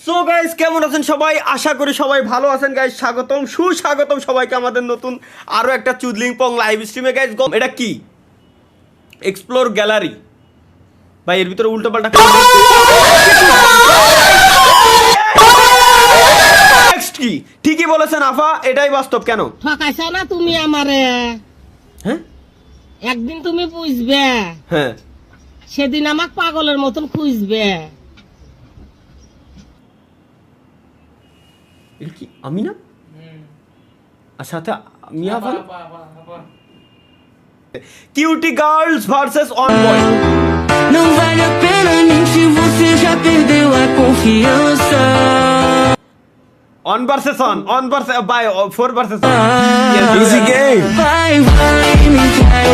So guys কেমন আছেন সবাই? আশা করি সবাই ভালো আছেন গাইস। স্বাগতম সুস্বাগতম সবাইকে আমাদের নতুন আরো একটা চুদলিং পং লাইভ স্ট্রিমে গাইস। এটা কি এক্সপ্লোর গ্যালারি ভাই, এর ভিতরে উল্টো পাল্টা নেক্সট কি? ঠিকই বলেছেন আফা, এটাই বাস্তব। কেন ঠকাইছা না তুমি আমারে? হ্যাঁ একদিন তুমি বুঝবে, হ্যাঁ সেদিন আমাক পাগলের মতন খুঁজবে। এটা কি আমি না? আর সাথে আমি আফা। Cutie girls versus on boy. Não vale a pena nem se você já perdeu a confiança. One versus one versus by 4 versus Easy game. Vai, me trai.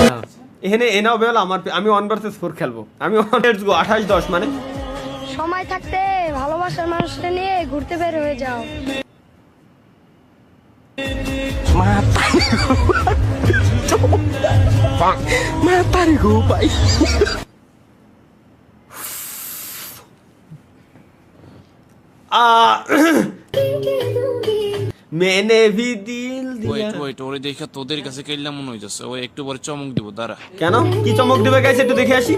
এখানে এনাও বেল আমি 1 ভার্সেস 4 খেলবো। আমি লেটস গো 28-10 মানে সময় থাকতে ভালোবাসার মানুষটা নিয়ে ঘুরতে বের হয়ে যাও। मैंने भी दिल दिया। ওয়েট ওরে দেখে তোদের কাছে কেল্লা মনে হইতেছে ও একটু পরে চমক দিব দাঁড়া। কেন কি চমক দিবে গাইস? একটু দেখে আসি।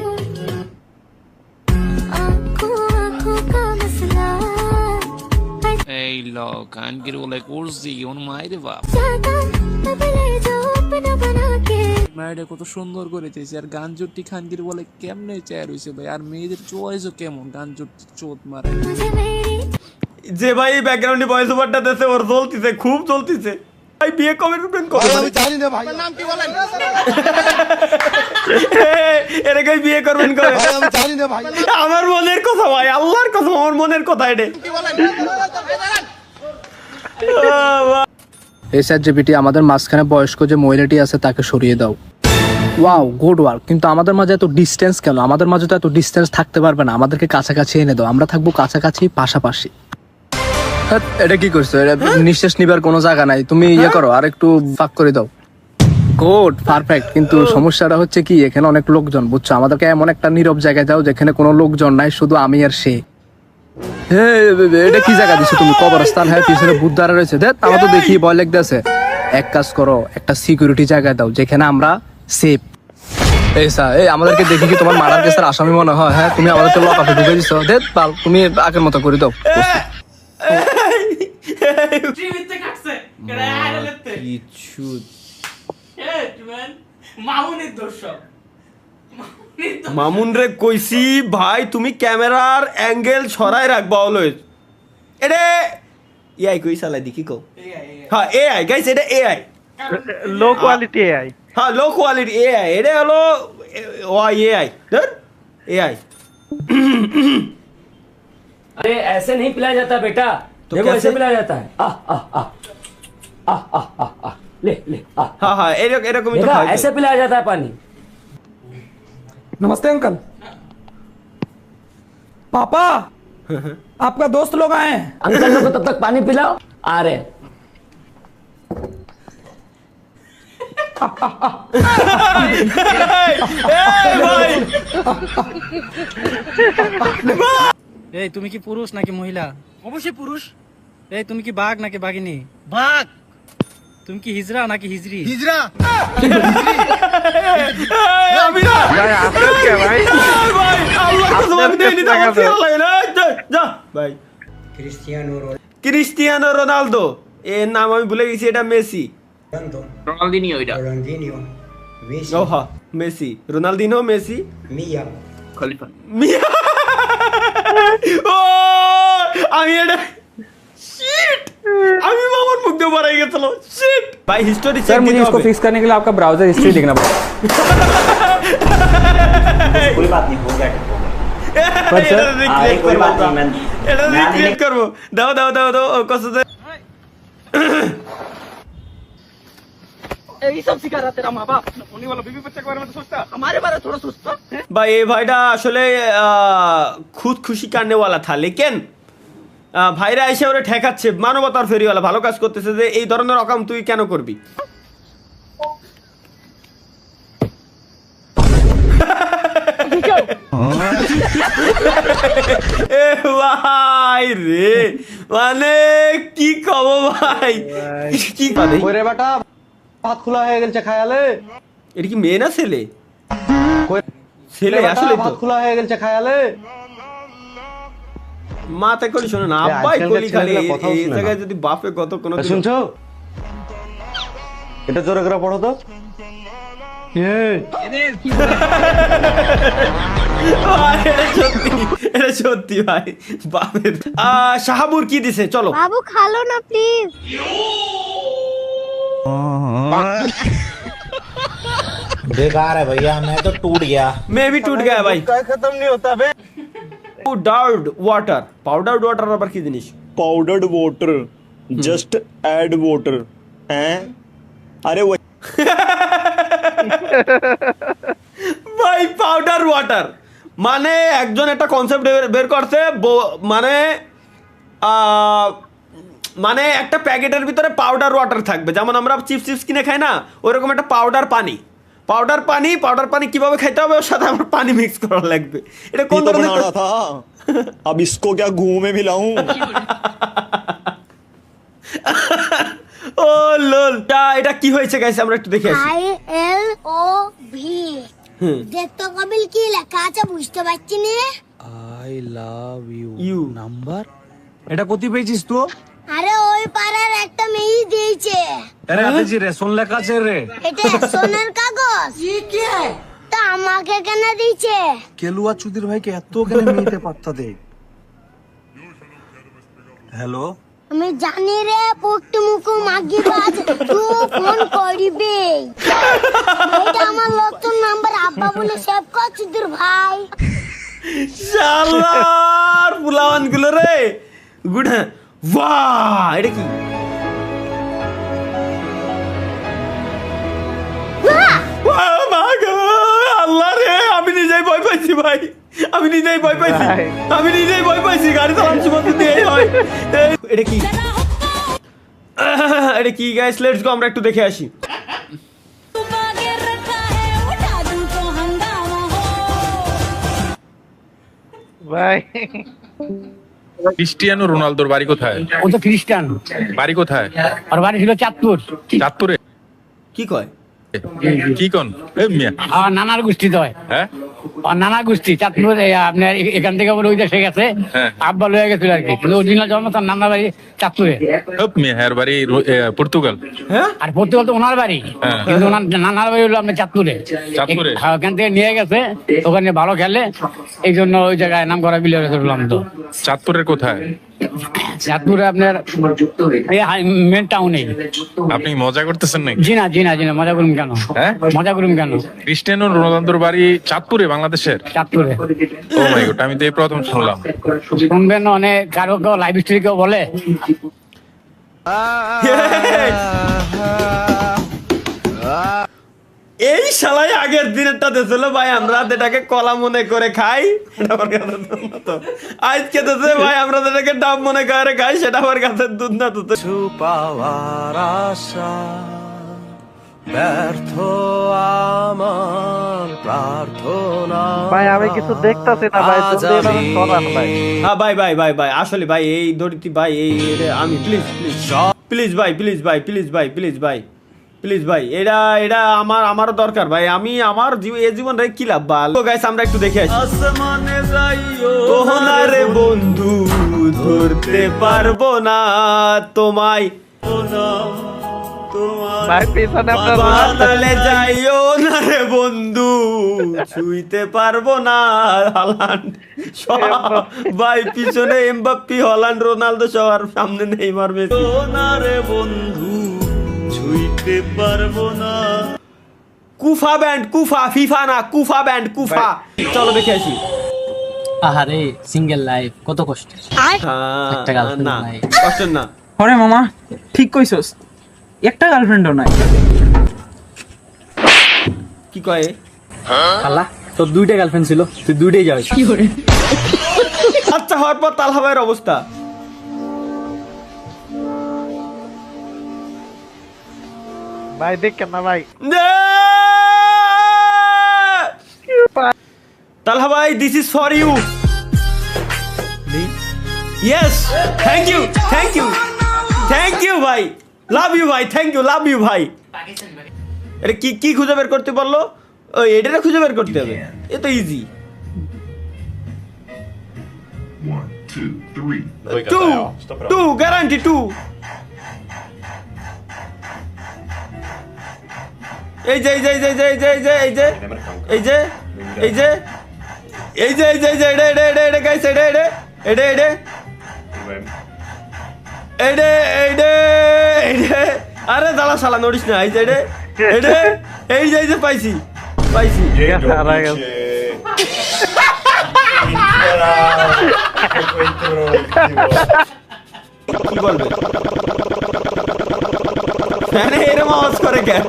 এই ল কানকির বলে করছি ওর মায়ের বাপ মায়েরা কত সুন্দর করে চাইছে। আর গান জুটি খানকির বলে কেমনে চায় রয়েছে ভাই। আর মেয়েদের চয়েসও কেমন, গান জুটি চোদ মারে। যে ভাই ব্যাকগ্রাউন্ডে ভয়েস ওভারটা দেছে ওর জ্বলতিছে, খুব জ্বলতিছে। ভাই বিয়ে কবে করবেন? কবে? আমি জানি না ভাই। নাম কি বলেন? এর কই বিয়ে করবেন কবে? আমি জানি না ভাই। আমার মনের কথা ভাই, আল্লাহর কথা, আমার মনের কথা এটা। কি বলেন? এই চ্যাটজিপিটি আমাদের মাঝখানে বয়স্ক যে মহিলাটি আছে তাকে সরিয়ে দাও। Wow, good work. কিন্তু আমাদের মাঝে এত ডিস্টেন্স কেন? আমাদের মাঝে তো এত ডিস্টেন্স থাকতে পারবে না। আমাদেরকে কাছাকাছি এনে দাও, আমরা থাকবো কাছাকাছি পাশাপাশি। হ্যাঁ, এটা কি করছো? এটা নিঃশ্বাস নিবার কোনো জায়গা নাই। তুমি ইয়ে করো, আর একটু ফাঁক করে দাও। Good, perfect. কিন্তু সমস্যাটা হচ্ছে কি, এখানে অনেক লোকজন, বুঝছো? আমাদেরকে এমন একটা নীরব জায়গায় দাও যেখানে কোনো লোকজন নাই, শুধু আমি আর সে। হ্যাঁ, এটা কি জায়গা দিছো তুমি? কবরস্থান? হ্যাঁ, পিছনে ভূত দাঁড়া রয়েছে। দেখ, আমার তো দেখি ভয় লাগতেছে। এক কাজ করো, একটা সিকিউরিটি জায়গায় দাও যেখানে আমরা সেফ। এই আমাদেরকে দেখি কি তোমার মার্ডার কেসের আসামি মনে হয়? হ্যাঁ, তুমি আমাদেরকে লকআপে ঢুকে দিছো। দেখ পাল, তুমি আগের মতো করে দাও। কিছু মামুন রে কইছি ভাই, তুমি ক্যামেরার অ্যাঙ্গেল সরাই রাখবা অলওয়েজ। এটা এআই কই চালাই দেখি কো। হ্যাঁ এআই গাইস, এটা এআই, লো কোয়ালিটি এআই। হ্যাঁ লো কোয়ালিটি এআই। এটা হলো এআই, ধর এআই। अरे ऐसे नहीं पिलाया जाता बेटा, तो देखो कैसे? ऐसे पिलाया जाता है। आ आ आ आ आ आ आ ले ले आ হ্যাঁ হ্যাঁ এরকমই তো देखा হয়। ऐसे पिलाया जाता है पानी। नमस्ते अंकल। पापा, आपका दोस्त लोग आए हैं। अंकल लोग को तब तक पानी पिलाओ, आ रहे हैं। এই তুমি কি পুরুষ নাকি মহিলা? অবশ্যই পুরুষ। এই তুমি কি বাঘ নাকি বাঘিনী? বাঘ। তুমি কি হিজরা নাকি হিজরি? হিজরা। আমি না ভাই, আপনার কে ভাই? ভাই আল্লাহ কসম আমি দেইনি তো, আমার ফেল লাগে না। যা ভাই। ক্রিস্টিয়ানো রোনালদো এর নাম আমি ভুলে গেছি। এটা মেসি। রোনালদিনিও ওইটা ও হ্যাঁ মেসি, রোনালদিনো, মেসি, খলিফা। মিয়া। ও আমি এটা শিট, আমি মামার মুখ দিয়ে বাড়াই গেছিল। শিট ভাই, হিস্টোরি চেক দিতে হবে। फिक्स करने के लिए आपका ब्राउजर हिस्ट्री देखना पड़ेगा। कोई बात नहीं, हो गया ठीक हो गया। कोई बात नहीं, এটা রিক্রিয়েট করব। দাও দাও দাও দাও কত দে। यही सब सिखा रहा तेरा माँ बाप। होने वाला बीवी बच्चा के बारे में तो सोचता, हमारे बारे में थोड़ा सोचता। भाई ये भाईटा আসলে খুদ খুশি करने वाला था, लेकिन ভাইরা এসে ওরে ঠেকাচ্ছে, মানবতার ফেরিওয়ালা ভালো কাজ করতেছে যে এই ধরনের রকম তুই কেন করবি? এ ভাই ভাই রে, মানে কি কব ভাই, কি করে ওরে বেটা ভাত খোলা হয়ে গেছে খায়ালে। এটা কি মেয়ে না ছেলে? ছেলে আসলে ভাত খোলা হয়ে গেছে খায়ালে। মাথা কলি শোনো না, আব্বাই কলি খালি এই জায়গায় যদি বাপে কত কোনো শুনছো? এটা জোরে করে পড়ো তো। এটা সত্যি ভাই বাপের। শাহাবুর কি দিছে চলো। বাবু খালো না প্লিজ। बेकार है भैया, मैं तो टूट गया। मैं भी टूट गया भाई। खत्म नहीं होता बे। पाउडर्ड वाटर, पाउडर्ड वाटर আবার কি জিনিস? Powdered water, just add water हैं। अरे वो ভাই পাউডার ওয়াটার মানে একজন একটা কনসেপ্ট বের করছে, মানে মানে একটা প্যাকেটের ভিতরে পাউডার ওয়াটার থাকবে, যেমন আমরা চিপস কিনে খাই না, ওইরকম একটা পাউডার পানি। পাউডার পানি কিভাবে খাইতে হবে, ওর সাথে আমার পানি মিক্স করা লাগবে। এটা কোন ধরনের बना रहा था, अब इसको क्या घूम में मिलाऊं? ও লোল, এটা কি হয়েছে গাইস, আমরা একটু দেখে আসি। ILOV দেখতো কবিল কি লেখা আছে বুঝতে পারছি না। I love you you number. এটা কোথায় পেয়েছিস তো? আরে ওই পাড়ার একটা মেয়ে দিয়েছে। আরে আতেছি রে, শোন লেখা আছে রে। এটা সোনার কাগজ। তা আমাকে কেন দিয়েছে? কেলুয়া চুদির ভাইকে এত কেন মেয়েতে পাত্তা দে? হ্যালো, আমি জানি রে পোক্ত মুখ মাগি বাজ তুই ফোন করবি। এটা আমার নতুন নাম্বার, আব্বা বলে সেভ কর চুদির ভাই। শালার পুলাওয়ান গুলো রে গুড। বাহ, এটা কি? আল্লাহ রে, আমি নিজেই ভয় পাইছি ভাই, আমি নিজেই ভয় পাইছি, গাড়ি চালাচ্ছি মতো দিয়েই হয়। এটা কি, এটা কি গাইস? লেটস গো, আমরা একটু দেখে আসি। ভাই ক্রিস্টিয়ানো রোনালদোর বাড়ি কোথায়? ও তো খ্রিস্টান, বাড়ি কোথায়? আর বাড়ি ছিল চাঁদপুর। চাঁদপুরে? কি কয়? কি কোন মিয়া? আর নানার গোষ্ঠী তো হয়। হ্যাঁ, আর নানা গোষ্ঠী চাঁদপুর, আপনার এখান থেকে বলে ওই দেশে গেছে, আব্বা লয়ে গেছিল আর কি। কিন্তু অরিজিনাল জন্ম তার নানা বাড়ি চাঁদপুরে। মিয়া এর বাড়ি পর্তুগাল। হ্যাঁ, আর পর্তুগাল তো ওনার বাড়ি, কিন্তু ওনার নানার বাড়ি হলো আপনার চাঁদপুরে। চাঁদপুরে? ওখান থেকে নিয়ে গেছে, ওখানে ভালো খেলে, এই জন্য ওই জায়গায় নাম করা বিলে করলাম। তো চাঁদপুরের কোথায়? চাঁদপুরে আপনার মেন টাউনে। আপনি মজা করতেছেন নাকি? জি না মজা করুন কেন? হ্যাঁ, মজা করুন কেন? ক্রিস্টিয়ানো রোনালদোর বাড়ি চাঁদপুরে, বাংলাদেশের চাঁদপুরে। ও মাই গড, আমি তো এই প্রথম শুনলাম। শুনবেন অনেক, কারো কেউ লাইভ স্টোরি কেউ বলে। এই শালাই আগের দিনেরটা দিয়েছিল ভাই, আমরা এটাকে কলা মনে করে খাই, আজকে দিতে ভাই আমরা এটাকে ডাব মনে করে খাই, সেটা আমার কাছে দুধ না। তো পাওয়ার আশা ব্যর্থ আমার প্রার্থনা। ভাই আমি কিছু দেখতাছি না ভাই, হ্যাঁ ভাই আসলে ভাই এই দড়িটি ভাই, এই আমি প্লিজ ভাই এটা আমারও দরকার ভাই, আমি আমার জীবন রে কি লাভ বাল। গাইস আমরা একটু দেখে আসি। আসমানে যাইও না রে বন্ধু, ধরতে পারবো না তোমায়, ভাই পিছনে আপনার বাতালে যাইও না রে বন্ধু, ছুঁইতে পারবো না। হল্যান্ড ভাই পিছনে এমবাপ্পি, হল্যান্ড, রোনালদো সবার সামনে নেইমার, মেসি। না রে বন্ধু ছুঁইতে পারবো না। কুফা ব্যান্ড, ফিফা না, কুফা ব্যান্ড, কুফা। চলো দেখে আসি। আহারে সিঙ্গেল লাইফ কত কষ্ট। একটা গার্লফ্রেন্ড না নাই। কষ্ট না। আরে মামা ঠিক কইছস, একটা গার্লফ্রেন্ডও নাই। কি কয়? আল্লাহ, তোর দুইটা গার্লফ্রেন্ড ছিল, তুই দুইটাই যাস। আচ্ছা হওয়ার পর তালহা ভাইয়ের অবস্থা। ভাই দেখেন না ভাই। তালহা ভাই this is for you. Yes, thank you ভাই, লাভ ইউ ভাই, থ্যাংক ইউ, লাভ ইউ ভাই। এটা কি কি খুঁজে বের করতে বললো? ওই এটা খুঁজে বের করতে হবে, এ তো ইজি। 2 গ্যারান্টি 2। এই যে আরে দাঁড়া শালা নড়িস না, এই যে পাইছি কি বলবে? ফ্যানে এরকম আওয়াজ করে কেন?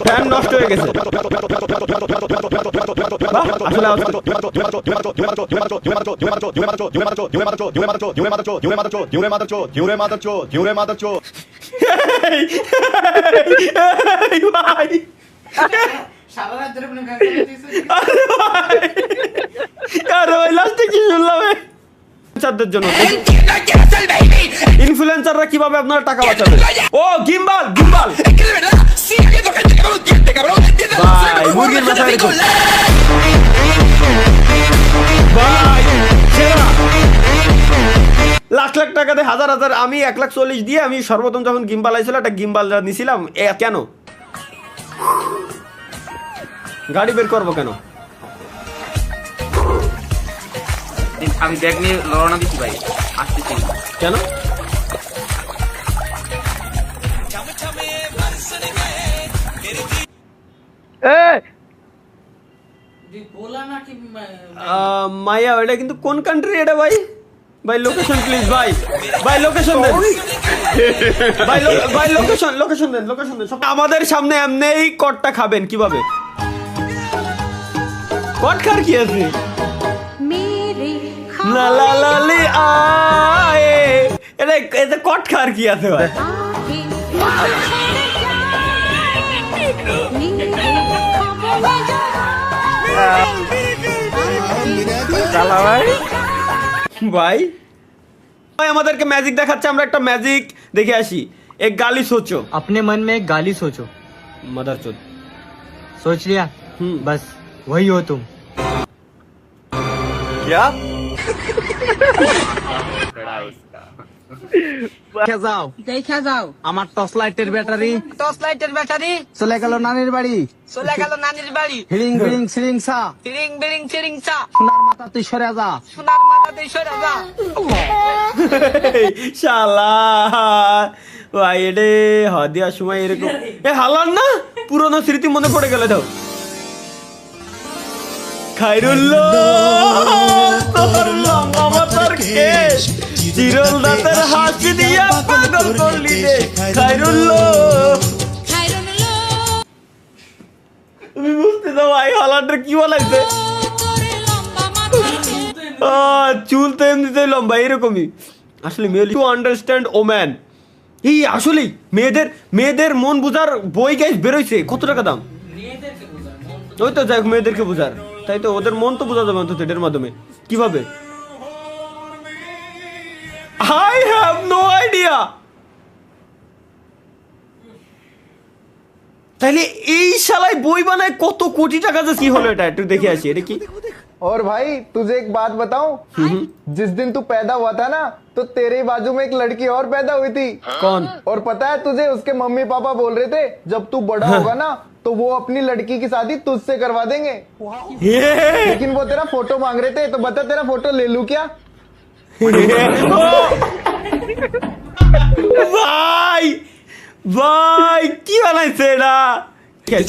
ফ্যান নষ্ট হয়ে গেছে। আসলে আওয়াজ লাস্টে কি শুনলাম? জন্য ইনফ্লুয়েন্সাররা কিভাবে আপনারা টাকা বাঁচাবে? ও গিম্বাল ভাই, মুরগির মাথা এরকম ভাই, লাখ টাকা দিয়ে হাজার আমি 1,40,000 দিয়ে আমি সর্বপ্রথম যখন গিম্বাল আইছিল একটা গিম্বাল নিছিলাম। কেন গাড়ি বের করবো কেন? আমি ব্যাগ নিয়ে রওনা দিচ্ছি ভাই, আসতেছি। কেন? মায়া, এটা কিন্তু কোন কান্ট্রি এটা ভাই? ভাই লোকেশন প্লিজ, ভাই লোকেশন দেন, ভাই লোকেশন দেন। আমাদের সামনে এমনিই কটটা খাবেন কিভাবে? কট খার কি আছে? লা লা লা লি আয়ে, এটা কট খার কি আছে ভাই? ভাই আমাদেরকে ম্যাজিক দেখাচ্ছে, আমরা একটা ম্যাজিক দেখে আসি। এক গালি সোচো, अपने मन में एक गाली सोचो। मदरचोद सोच लिया? बस वही हो तुम। क्या? দেখা যাও আমার টর্চ লাইটের ব্যাটারি চলে গেল নানির বাড়ি। হিড়িং বিড়িং সিরিং সা সোনার মাথা তুই সরে যা। শালা ভাই, এটা হদিয়ার সময় এরকম হালার না, পুরোনো স্মৃতি মনে পড়ে গেল। দাও চিরল দাঁতের হাসি দিয়া পাগল করলি রে খায়রুল্লাহ। তুমি বুঝতে দাও ভাই, হালারটা কি বলাইছে? চুল তো এমনিতেই লম্বা, এরকমই আসলে মেয়ে টু আন্ডারস্ট্যান্ড ওম্যান। এই আসলেই মেয়েদের মন বুঝার বই গাইস বেরোইছে। কত টাকা দাম? ওই তো যাই হোক, মেয়েদেরকে বোঝার, তাই তো ওদের মন তো বোঝা যাবে অন্তত এটার মাধ্যমে। কিভাবে? I have no idea. তাহলে এই শালাই বই বানায় কত কোটি টাকা যে কি হলো? এটা একটু দেখে আসি, এটা কি? और भाई तुझे एक बात बताऊं, जिस दिन तू पैदा हुआ था ना, तो तेरे बाजू में एक लड़की और पैदा हुई थी। कौन? और पता है तुझे, उसके मम्मी पापा बोल रहे थे जब तू बड़ा होगा ना तो वो अपनी लड़की की शादी तुझसे करवा देंगे। लेकिन वो तेरा फोटो मांग रहे थे, तो बता तेरा फोटो ले लूं क्या? ভাই কি বানাইছে এটা?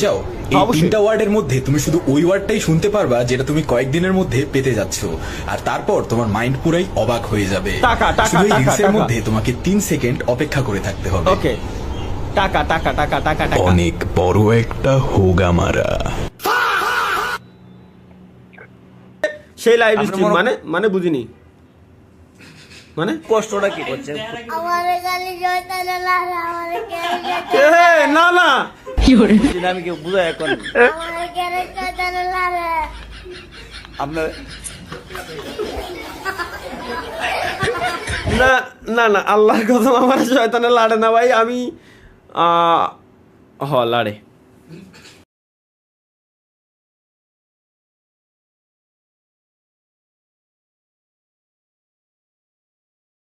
চাও এই তিনটা ওয়ার্ডের মধ্যে তুমি শুধু ওই ওয়ার্ডটাই শুনতে পারবা যেটা তুমি কয়েকদিনের মধ্যে পেতে যাচ্ছ, আর তারপর তোমার মাইন্ড পুরাই অবাক হয়ে যাবে। শুধু এই রিলসের মধ্যে তোমাকে 3 সেকেন্ড অপেক্ষা করে থাকতে হবে। ওকে, টাকা টাকা টাকা টাকা টাকা অনেক বড় একটা হোগা মারা। সেই লাইভ স্ট্রিম মানে বুঝিনি, মানে কষ্টটা কি করছে? আমারে গালি জয়তা না, আমারে না না কি করে আমি কি বুঝাই এখন? আমারে গালি জয়তা না রে আপনার না না না আল্লাহর কসম আমার শয়তানে লাড়ে না ভাই, আমি লাড়ে।